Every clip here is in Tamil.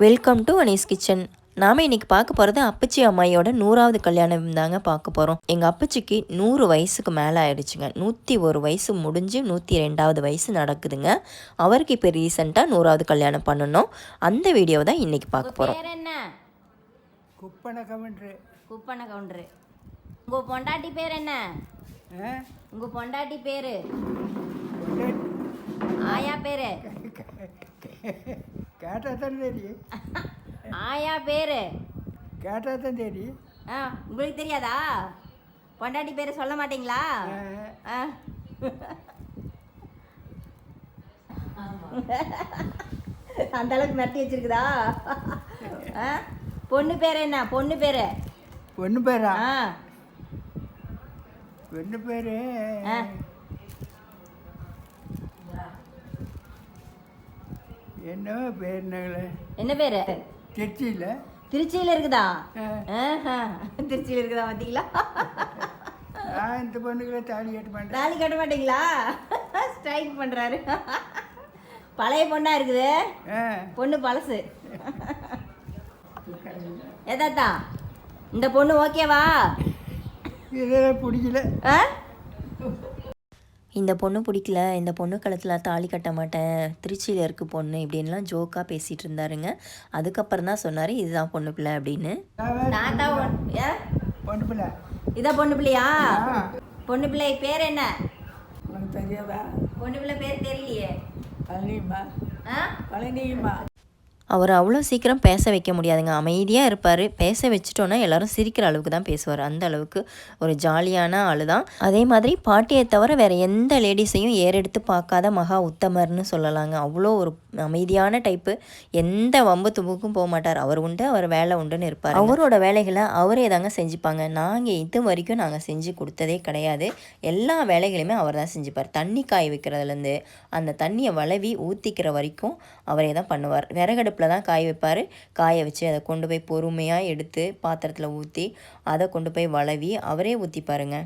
Welcome to Anees kitchen. நாம் இன்றைக்கி பார்க்க போகிறது அப்பச்சி அம்மாயியோட 100வது கல்யாணம் தாங்க பார்க்க போகிறோம். எங்கள் அப்பச்சிக்கு 100 வயசுக்கு மேலே ஆயிடுச்சுங்க. 101 வயசு முடிஞ்சு 102வது வயசு நடக்குதுங்க. அவருக்கு இப்போ ரீசெண்டாக 100வது கல்யாணம் பண்ணணும். அந்த வீடியோவை தான் இன்றைக்கி பார்க்க போகிறோம். என்ன? குப்பன கவுண்டரு. குப்பன கவுண்டரு. உங்கள் பொண்டாட்டி பேர் என்ன? உங்கள் பொண்டாட்டி பேர்? ஆயா பேர்? கேட்டால் தான் தெரியும். ஆயா பேர் கேட்டால் தான் தெரியும். உங்களுக்கு தெரியாதா? பொண்டாட்டி பேர் சொல்ல மாட்டீங்களா? அந்த அளவுக்கு மிரட்டி வச்சிருக்குதா? பொண்ணு பேர் என்ன? பொண்ணு பேர்? பொண்ணு பேரா? பொண்ணு பேர் என்ன பேருங்களே? என்ன பேர்? திருச்சியில். திருச்சியில் இருக்குதா? திருச்சியில் இருக்குதா? பார்த்தீங்களா? இந்த பொண்ணுகளை தாலி கட்ட மாட்டேன். தாலி கட்ட மாட்டீங்களா? ஸ்ட்ரைக் பண்ணுறாரு. பழைய பொண்ணா இருக்குது. பொண்ணு பழசு. எதாத்தா இந்த பொண்ணு ஓகேவா? இதெல்லாம் பிடிக்கல. இந்த பொண்ணு பிடிக்கல, இந்த பொண்ணு கழுத்தில் தாலி கட்ட மாட்டேன், திருச்சியில் இருக்க பொண்ணு இப்படின்லாம் ஜோக்காக பேசிகிட்டு இருந்தாருங்க. அதுக்கப்புறம் தான் சொன்னார் இதுதான் பொண்ணு பிள்ளை அப்படின்னு. பொண்ணு பிள்ளை இதான் பொண்ணு பிள்ளையா? பொண்ணு பிள்ளை பேர் என்ன? தெரியாதா? பொண்ணு பிள்ளை பேர் தெரியலையே. பழனியம்மா. பழனியம்மா. அவர் அவ்வளோ சீக்கிரம் பேச வைக்க முடியாதுங்க. அமைதியாக இருப்பார். பேச வச்சுட்டோன்னா எல்லாரும் சிரிக்கிற அளவுக்கு தான் பேசுவார். அந்த அளவுக்கு ஒரு ஜாலியான ஆள் தான். அதே மாதிரி பாட்டியை தவிர வேறு எந்த லேடிஸையும் ஏறெடுத்து பார்க்காத மகா உத்தமர்னு சொல்லலாங்க. அவ்வளோ ஒரு அமைதியான டைப்பு. எந்த வம்பு தும்புக்கும் போக மாட்டார். அவர் உண்டு, அவர் வேலை உண்டுன்னு இருப்பார். அவரோட வேலைகளை அவரே தாங்க செஞ்சுப்பாங்க. நாங்கள் இது வரைக்கும் நாங்கள் செஞ்சு கொடுத்ததே கிடையாது. எல்லா வேலைகளையுமே அவர் தான் செஞ்சுப்பார். தண்ணி காய வைக்கிறதுலேருந்து அந்த தண்ணியை வளவி ஊற்றிக்கிற வரைக்கும் அவரே தான் பண்ணுவார். விறகடுப்பில் தான் காய வைப்பார். காய வச்சு அதை கொண்டு போய் பொறுமையாக எடுத்து பாத்திரத்தில் ஊற்றி அதை கொண்டு போய் வளவி அவரே ஊற்றிப்பாருங்க.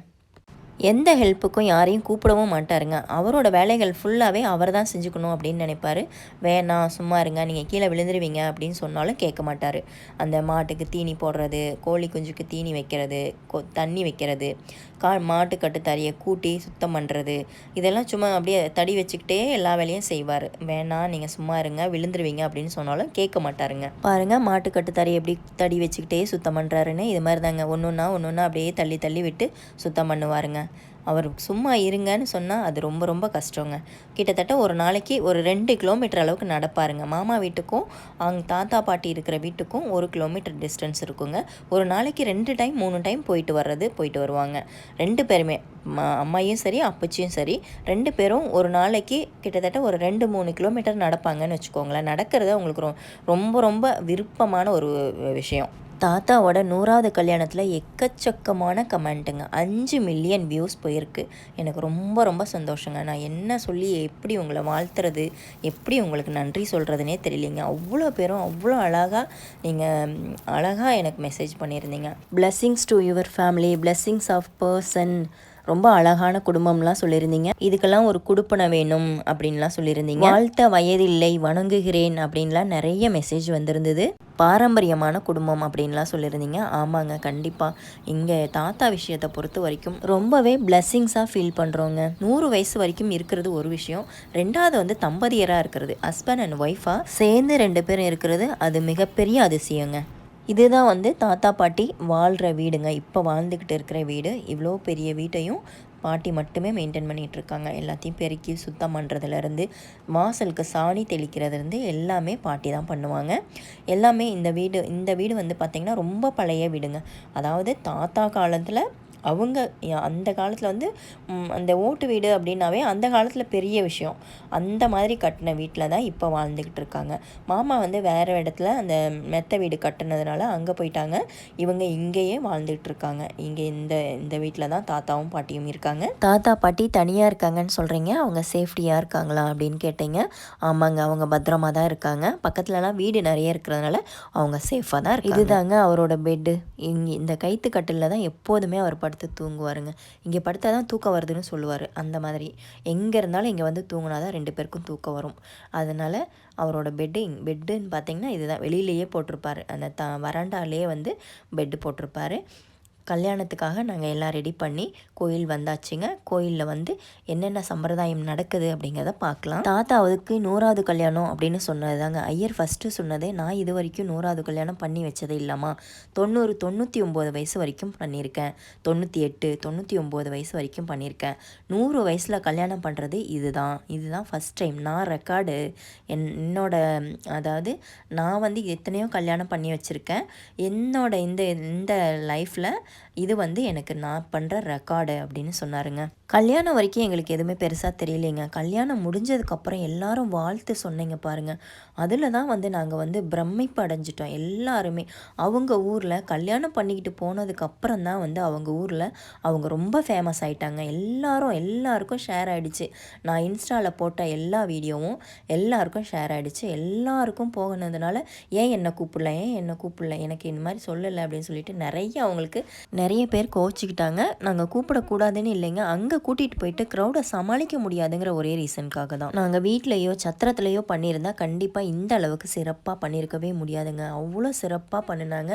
எந்த ஹெல்ப்புக்கும் யாரையும் கூப்பிடவும் மாட்டாருங்க. அவரோட வேலைகள் ஃபுல்லாகவே அவர் தான் செஞ்சுக்கணும் அப்படின்னு நினைப்பார். வேணாம் சும்மா இருங்க, நீங்கள் கீழே விழுந்துருவீங்க அப்படின்னு சொன்னாலும் கேட்க மாட்டார். அந்த மாட்டுக்கு தீனி போடுறது, கோழி குஞ்சுக்கு தீனி வைக்கிறது, தண்ணி வைக்கிறது, மாட்டுக்கட்டு தறியை கூட்டி சுத்தம் பண்ணுறது, இதெல்லாம் சும்மா அப்படியே தடி வச்சுக்கிட்டே எல்லா வேலையும் செய்வார். வேணாம் நீங்கள் சும்மா இருங்க, விழுந்துருவீங்க அப்படின்னு சொன்னாலும் கேட்க மாட்டாருங்க. பாருங்கள் மாட்டுக்கட்டு தறியை எப்படி தடி வச்சுக்கிட்டே சுத்தம் பண்ணுறாருன்னு. இது மாதிரி தாங்க ஒன்று ஒன்றா அப்படியே தள்ளி தள்ளி விட்டு சுத்தம் பண்ணுவாருங்க. அவர் சும்மா இருங்கன்னு சொன்னால் அது ரொம்ப ரொம்ப கஷ்டங்க. கிட்டத்தட்ட ஒரு நாளைக்கு ஒரு 2 கிலோமீட்டர் அளவுக்கு நடப்பாருங்க. மாமா வீட்டுக்கும் அவங்க தாத்தா பாட்டி இருக்கிற வீட்டுக்கும் 1 கிலோமீட்டர் டிஸ்டன்ஸ் இருக்குங்க. ஒரு நாளைக்கு 2 டைம் 3 டைம் போயிட்டு வருவாங்க. 2 பேருமே, அம்மாயும் சரி அப்பச்சியும் சரி, 2 பேரும் ஒரு நாளைக்கு கிட்டத்தட்ட ஒரு 2-3 கிலோமீட்டர் நடப்பாங்கன்னு வச்சுக்கோங்களேன். நடக்கிறது அவங்களுக்கு ரொம்ப ரொம்ப விருப்பமான ஒரு விஷயம். தாத்தாவோட 100வது கல்யாணத்தில் எக்கச்சக்கமான கமெண்ட்டுங்க. 5 மில்லியன் வியூஸ் போயிருக்கு. எனக்கு ரொம்ப ரொம்ப சந்தோஷங்க. நான் என்ன சொல்லி எப்படி உங்களை வாழ்த்துறது, எப்படி உங்களுக்கு நன்றி சொல்கிறதுனே தெரியலிங்க. அவ்வளோ பேரும் அவ்வளோ அழகாக எனக்கு மெசேஜ் பண்ணியிருந்தீங்க. Blessings to your family, blessings of person, ரொம்ப அழகான குடும்பம்லாம் சொல்லியிருந்தீங்க. இதுக்கெல்லாம் ஒரு குடுப்பனை வேணும் அப்படின்லாம் சொல்லியிருந்தீங்க. வாழ்த்த வயதில்லை, வணங்குகிறேன் அப்படின்லாம் நிறைய மெசேஜ் வந்திருந்தது. பாரம்பரியமான குடும்பம் அப்படின்லாம் சொல்லியிருந்தீங்க. ஆமாங்க, கண்டிப்பாக இங்கே தாத்தா விஷயத்தை பொறுத்த வரைக்கும் ரொம்பவே பிளெஸ்ஸிங்ஸாக ஃபீல் பண்ணுறோங்க. 100 வயசு வரைக்கும் இருக்கிறது ஒரு விஷயம். 2வது தம்பதியராக இருக்கிறது, ஹஸ்பண்ட் அண்ட் ஒய்ஃபாக சேர்ந்து 2 பேரும் இருக்கிறது, அது மிகப்பெரிய அதிசயங்க. இதுதான் தாத்தா பாட்டி வாழ்கிற வீடுங்க. இப்போ வாழ்ந்துக்கிட்டு இருக்கிற வீடு. இவ்வளோ பெரிய வீட்டையும் பாட்டி மட்டுமே மெயின்டைன் பண்ணிகிட்ருக்காங்க. எல்லாத்தையும் பெருக்கி சுத்தம் பண்ணுறதுலேருந்து வாசலுக்கு சாணி தெளிக்கிறதுலேருந்து எல்லாமே பாட்டி தான் பண்ணுவாங்க. எல்லாமே இந்த வீடு பார்த்திங்கன்னா ரொம்ப பழைய வீடுங்க. அதாவது தாத்தா காலத்தில் அவங்க அந்த காலத்தில் அந்த ஓட்டு வீடு அப்படின்னாவே அந்த காலத்தில் பெரிய விஷயம். அந்த மாதிரி கட்டின வீட்டில் தான் இப்போ வாழ்ந்துக்கிட்டு இருக்காங்க. மாமா வேறு இடத்துல அந்த மெத்த வீடு கட்டினதுனால அங்கே போயிட்டாங்க. இவங்க இங்கேயே வாழ்ந்துக்கிட்டு இருக்காங்க. இங்கே இந்த வீட்டில் தான் தாத்தாவும் பாட்டியும் இருக்காங்க. தாத்தா பாட்டி தனியாக இருக்காங்கன்னு சொல்கிறீங்க, அவங்க சேஃப்டியாக இருக்காங்களா அப்படின்னு கேட்டீங்க. ஆமாங்க, அவங்க பத்திரமா தான் இருக்காங்க. பக்கத்துலலாம் வீடு நிறைய இருக்கிறதுனால அவங்க சேஃபாக தான் இருக்காங்க. இதுதாங்க அவரோட பெட்டு. இந்த கைத்து கட்டிலில் தான் எப்போதுமே அவர் படுத்து தூங்குவாருங்க. இங்கே படுத்தா தான் தூக்கம் வருதுன்னு சொல்லுவார். அந்த மாதிரி எங்கே இருந்தாலும் இங்கே வந்து தூங்கினா தான் 2 பேருக்கும் தூக்கம் வரும். அதனால் அவரோட பெட்டுன்னு பார்த்திங்கன்னா இதுதான். வெளியிலேயே போட்டிருப்பார். அந்த வராண்டாலேயே வந்து பெட்டு போட்டிருப்பார். கல்யாணத்துக்காக நாங்கள் எல்லாம் ரெடி பண்ணி கோயில் வந்தாச்சுங்க. கோயிலில் வந்து என்னென்ன சம்பிரதாயம் நடக்குது அப்படிங்கிறத பார்க்கலாம். தாத்தாவுக்கு 100வது கல்யாணம் அப்படின்னு சொன்னது தாங்க. ஐயர் ஃபஸ்ட்டு சொன்னதே, நான் இது வரைக்கும் 100வது கல்யாணம் பண்ணி வச்சதே இல்லாமா, 99 வயசு வரைக்கும் பண்ணியிருக்கேன், 98 99 வயசு வரைக்கும் பண்ணியிருக்கேன், 100 வயசில் கல்யாணம் பண்ணுறது இதுதான் ஃபஸ்ட் டைம். நான் ரெக்கார்டு என்னோட, அதாவது நான் வந்து எத்தனையோ கல்யாணம் பண்ணி வச்சுருக்கேன். என்னோட இந்த லைஃப்பில் இது வந்து எனக்கு நான் பண்ணுற ரெக்கார்டு அப்படின்னு சொன்னாருங்க. கல்யாணம் வரைக்கும் எங்களுக்கு எதுவுமே பெருசாக தெரியலைங்க. கல்யாணம் முடிஞ்சதுக்கப்புறம் எல்லாரும் வாழ்த்து சொன்னீங்க பாருங்கள், அதில் தான் வந்து நாங்கள் வந்து பிரமிப்பு அடைஞ்சிட்டோம். எல்லாருமே அவங்க ஊரில் கல்யாணம் பண்ணிக்கிட்டு போனதுக்கப்புறம் தான் வந்து அவங்க ஊரில் அவங்க ரொம்ப ஃபேமஸ் ஆகிட்டாங்க. எல்லாருக்கும் ஷேர் ஆகிடுச்சு. நான் இன்ஸ்டாவில் போட்ட எல்லா வீடியோவும் எல்லாருக்கும் ஷேர் ஆகிடுச்சு. எல்லாருக்கும் போகினதுனால ஏன் என்னை கூப்பிடல, எனக்கு இந்த மாதிரி சொல்லலை அப்படின்னு சொல்லிட்டு நிறைய பேர் கோச்சிக்கிட்டாங்க. நாங்கள் கூப்பிடக்கூடாதுன்னு இல்லைங்க, அங்கே கூட்டிகிட்டு போயிட்டு க்ரௌடை சமாளிக்க முடியாதுங்கிற ஒரே ரீசனுக்காக தான். நாங்கள் வீட்லேயோ சத்திரத்துலேயோ பண்ணியிருந்தால் கண்டிப்பாக இந்த அளவுக்கு சிறப்பாக பண்ணியிருக்கவே முடியாதுங்க. அவ்வளோ சிறப்பாக பண்ணினாங்க.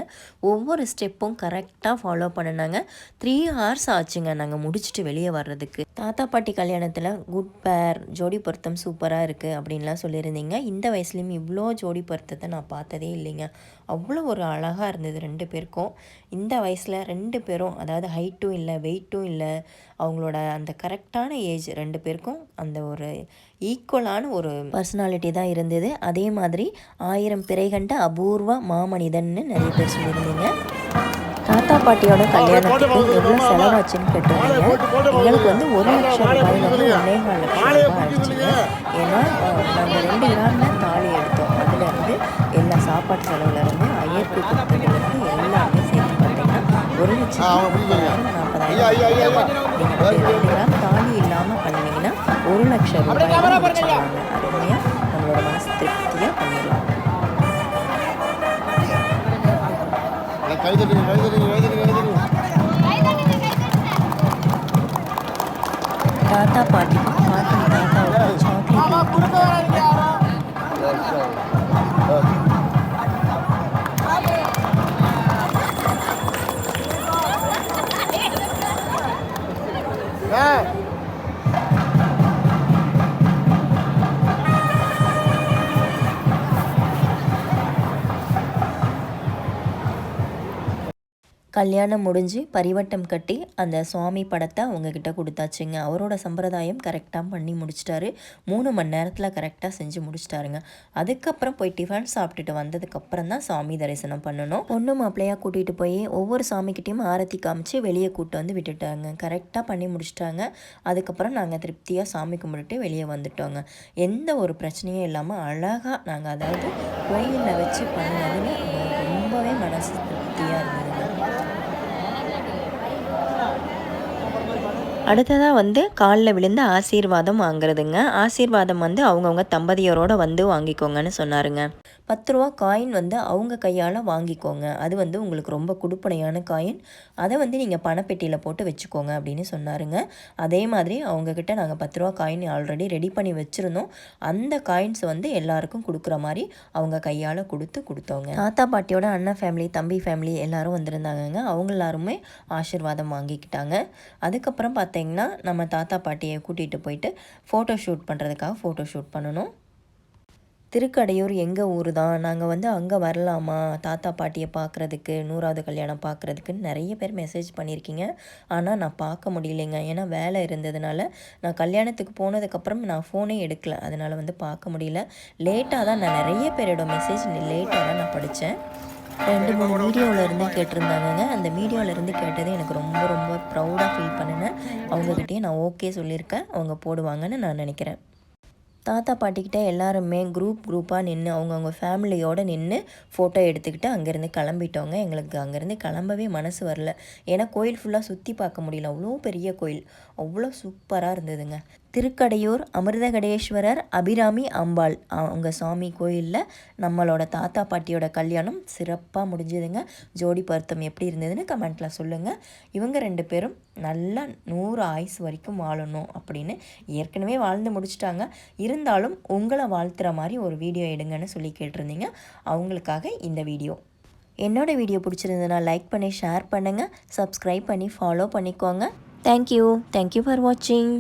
ஒவ்வொரு ஸ்டெப்பும் கரெக்டாக ஃபாலோ பண்ணினாங்க. 3 hours ஆச்சுங்க நாங்கள் முடிச்சுட்டு வெளியே வர்றதுக்கு. தாத்தா பாட்டி கல்யாணத்தில் குட் பேர், ஜோடி பொருத்தம் சூப்பராக இருக்குது அப்படின்லாம் சொல்லியிருந்தீங்க. இந்த வயசுலேயும் இவ்வளோ ஜோடி பொருத்தத்தை நான் பார்த்ததே இல்லைங்க. அவ்வளோ ஒரு அழகாக இருந்தது 2 பேருக்கும். இந்த வயசில் 2 பேரும், அதாவது ஹைட்டும் இல்லை வெயிட்டும் இல்லை, அவங்களோட அந்த கரெக்டான ஏஜ் 2 பேருக்கும் அந்த ஒரு ஈக்குவலான ஒரு பர்சனாலிட்டி தான் இருந்தது. அதே மாதிரி 1000 பிறை கண்ட அபூர்வ மாமனிதன்னு நிறைய பேர் சொல்லியிருந்தீங்க. தாத்தா பாட்டியோட கல்யாணத்துக்கு எவ்வளோ செலவாச்சுன்னு கேட்டிருந்தீங்க. எங்களுக்கு வந்து 1 லட்சம் ரூபாய் வந்து 1.25 லட்சம் ரூபாய் ஆயிடுச்சுங்க. ஏன்னா நாங்கள் 2 கிராமில் தாலி எடுத்தோம். அதுலேருந்து எல்லா சாப்பாட்டு செலவுலேருந்து ஐயருக்கு கொடுத்ததுலேருந்து எல்லாமே சேர்த்து பார்த்தீங்கன்னா 1,40,000 நீங்கள் 2 கிராம் தாலி இல்லாமல் பண்ணிங்கன்னா 1 லட்சம் ரூபாய் முடிச்சிடலாங்க. அருமையாக நம்மளோட மனசு திருப்தியாக பண்ணிடலாம். தாத்தா பாட்டிக்கும் தாத்தாவுக்கு சாக்லேட் கல்யாணம் முடிஞ்சு பரிவட்டம் கட்டி அந்த சுவாமி படத்தை அவங்கக்கிட்ட கொடுத்தாச்சுங்க. அவரோட சம்பிரதாயம் கரெக்டாக பண்ணி முடிச்சிட்டாரு. 3 மணி நேரத்தில் கரெக்டாக செஞ்சு முடிச்சிட்டாருங்க. அதுக்கப்புறம் போய் டிஃபன் சாப்பிட்டுட்டு வந்ததுக்கப்புறம் தான் சாமி தரிசனம் பண்ணணும். பொண்ணு மாப்பிள்ளையாக கூட்டிகிட்டு போய் ஒவ்வொரு சாமிக்கிட்டையும் ஆரத்தி காமிச்சு வெளியே கூப்பிட்டு வந்து விட்டுட்டாங்க. கரெக்டாக பண்ணி முடிச்சிட்டாங்க. அதுக்கப்புறம் நாங்கள் திருப்தியாக சாமி கும்பிட்டுட்டு வெளியே வந்துட்டோங்க. எந்த ஒரு பிரச்சனையும் இல்லாமல் அழகாக நாங்கள், அதாவது கோயிலில் வச்சு பண்ணினதுன்னு ரொம்பவே மனசு திருப்தியாக இருந்ததுங்க. அடுத்ததாக வந்து காலில் விழுந்து ஆசீர்வாதம் வாங்குறதுங்க. ஆசீர்வாதம் வந்து அவங்கவுங்க தம்பதியரோடு வந்து வாங்கிக்கோங்கன்னு சொன்னாருங்க. 10 ரூபா காயின் வந்து அவங்க கையால் வாங்கிக்கோங்க. அது வந்து உங்களுக்கு ரொம்ப கொடுப்பனையான காயின். அதை வந்து நீங்கள் பணப்பெட்டியில் போட்டு வச்சுக்கோங்க அப்படின்னு சொன்னாருங்க. அதே மாதிரி அவங்கக்கிட்ட நாங்கள் 10 ரூபா காயின் ஆல்ரெடி ரெடி பண்ணி வச்சுருந்தோம். அந்த காயின்ஸ் வந்து எல்லாருக்கும் கொடுக்குற மாதிரி அவங்க கையால் கொடுத்தோங்க. தாத்தா பாட்டியோட அண்ணன் ஃபேமிலி, தம்பி ஃபேமிலி எல்லோரும் வந்திருந்தாங்கங்க. அவங்க எல்லாருமே ஆசீர்வாதம் வாங்கிக்கிட்டாங்க. அதுக்கப்புறம் பார்த்தீங்கன்னா நம்ம தாத்தா பாட்டியை கூட்டிகிட்டு போயிட்டு ஃபோட்டோ ஷூட் பண்ணுறதுக்காக ஃபோட்டோ ஷூட் பண்ணணும். திருக்கடையூர் எங்கள் ஊர் தான், நாங்கள் வந்து அங்கே வரலாமா தாத்தா பாட்டியை பார்க்குறதுக்கு, 100வது கல்யாணம் பார்க்குறதுக்குன்னு நிறைய பேர் மெசேஜ் பண்ணியிருக்கீங்க. ஆனால் நான் பார்க்க முடியலைங்க. ஏன்னா வேலை இருந்ததுனால நான் கல்யாணத்துக்கு போனதுக்கப்புறம் நான் ஃபோனே எடுக்கலை. அதனால் வந்து பார்க்க முடியல. லேட்டாக தான் நான் நிறைய பேரோட மெசேஜ் லேட்டாக தான் நான் படித்தேன். 2-3 வீடியோவில் இருந்து கேட்டிருந்தாங்க. அந்த வீடியோவில் இருந்து கேட்டதே எனக்கு ரொம்ப ரொம்ப ப்ரௌடாக ஃபீல் பண்ணினேன். அவங்கக்கிட்டே நான் ஓகே சொல்லியிருக்கேன், அவங்க போடுவாங்கன்னு நான் நினைக்கிறேன். தாத்தா பாட்டிக்கிட்ட எல்லாருமே குரூப்பாக நின்று அவங்கவுங்க ஃபேமிலியோடு நின்று ஃபோட்டோ எடுத்துக்கிட்டு அங்கேருந்து கிளம்பிட்டோங்க. எங்களுக்கு அங்கேருந்து கிளம்பவே மனசு வரல. ஏன்னா கோயில் ஃபுல்லாக சுற்றி பார்க்க முடியல. அவ்வளோ பெரிய கோயில், அவ்வளோ சூப்பராக இருந்ததுங்க. திருக்கடையூர் அமிர்தகடேஸ்வரர் அபிராமி அம்பாள் அவங்க சாமி கோயிலில் நம்மளோட தாத்தா பாட்டியோட கல்யாணம் சிறப்பாக முடிஞ்சதுங்க. ஜோடி பொருத்தம் எப்படி இருந்ததுன்னு கமெண்ட்டில் சொல்லுங்கள். இவங்க 2 பேரும் நல்லா 100 ஆயுசு வரைக்கும் வாழணும் அப்படின்னு ஏற்கனவே வாழ்ந்து முடிச்சிட்டாங்க. இருந்தாலும் உங்களை வாழ்த்துற மாதிரி ஒரு வீடியோ எடுங்கன்னு சொல்லி கேட்டிருந்தீங்க. அவங்களுக்காக இந்த வீடியோ. என்னோடய வீடியோ பிடிச்சிருந்ததுன்னா லைக் பண்ணி ஷேர் பண்ணுங்கள், சப்ஸ்கிரைப் பண்ணி ஃபாலோ பண்ணிக்கோங்க. தேங்க்யூ ஃபார் வாட்சிங்.